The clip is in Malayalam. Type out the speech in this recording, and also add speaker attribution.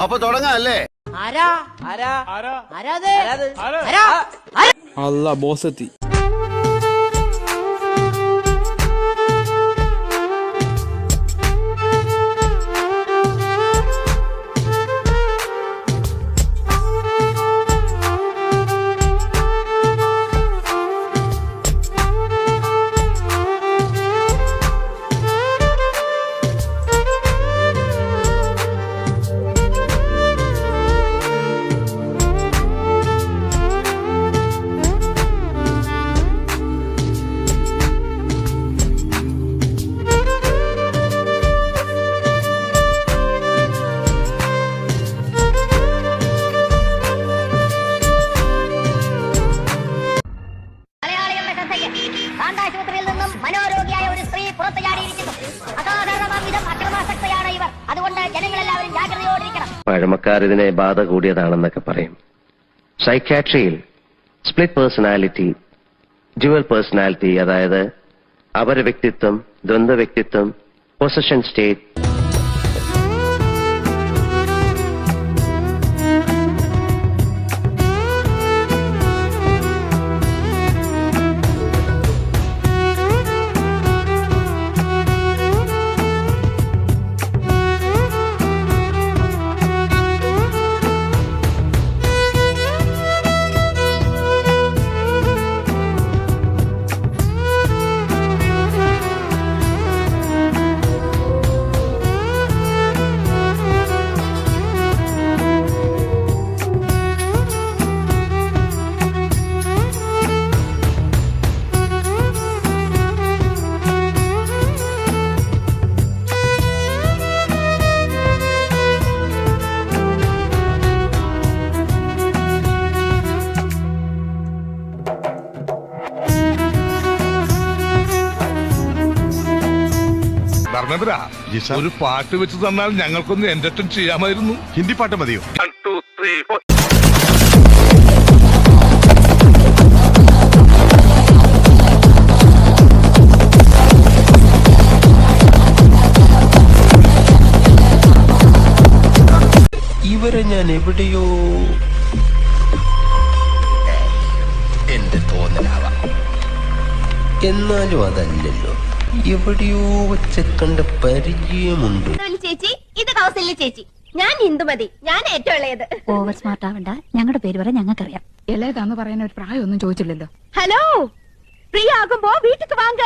Speaker 1: അപ്പൊ തുടങ്ങാല്ലേ?
Speaker 2: അല്ല ബോസ് എത്തി.
Speaker 3: ആശുപത്രിയിൽ നിന്നും മനോരോഗിയായ ഒരു സ്ത്രീ പുറത്തു ചാടിയിരിക്കുന്നു. അസാധാരണമാംവിധം അക്രമാസക്തയാണ് ഇവർ. അതുകൊണ്ട് ജനങ്ങളെല്ലാവരും ജാഗ്രതയോടിരിക്കണം.
Speaker 4: പഴമക്കാർ ഇതിനെ ബാധ കൂടിയതാണെന്നൊക്കെ പറയും. സൈക്യാട്രിയിൽ സ്പ്ലിറ്റ് പേഴ്സണാലിറ്റി, ഡ്യുവൽ പേഴ്സണാലിറ്റി, അതായത് അപര വ്യക്തിത്വം, ദ്വന്ദ്വ വ്യക്തിത്വം, പൊസഷൻ സ്റ്റേറ്റ്,
Speaker 5: ഒരു പാട്ട് വെച്ച് തന്നാൽ ഞങ്ങൾക്കൊന്ന് എന്റർടൈൻ ചെയ്യാമായിരുന്നു. ഹിന്ദി പാട്ട് മതിയോ? 1 2 3 4.
Speaker 6: ഇവരെ ഞാൻ എവിടെയോ എന്റെ തോന്നലാവാം, എന്നാലും അതല്ലല്ലോ, എവിടെയോ വെച്ച് കണ്ട പരിചയമുണ്ട്.
Speaker 3: ചേച്ചി, ഇത് കൗസല്യ ചേച്ചി. ഞാൻ ഇന്ദുമതി. ഞാൻ ഏറ്റവും ഇളയത്.
Speaker 7: ഓവർ സ്മാർട്ട് ആവണ്ട, ഞങ്ങളുടെ പേര് വരെ ഞങ്ങൾക്കറിയാം.
Speaker 8: ഇളയതാന്ന് പറയാൻ ഒരു പ്രായമൊന്നും ചോദിച്ചില്ലല്ലോ.
Speaker 3: ഹലോ, ഫ്രീ ആകുമ്പോ വീട്ടിക്ക് വാങ്ങ.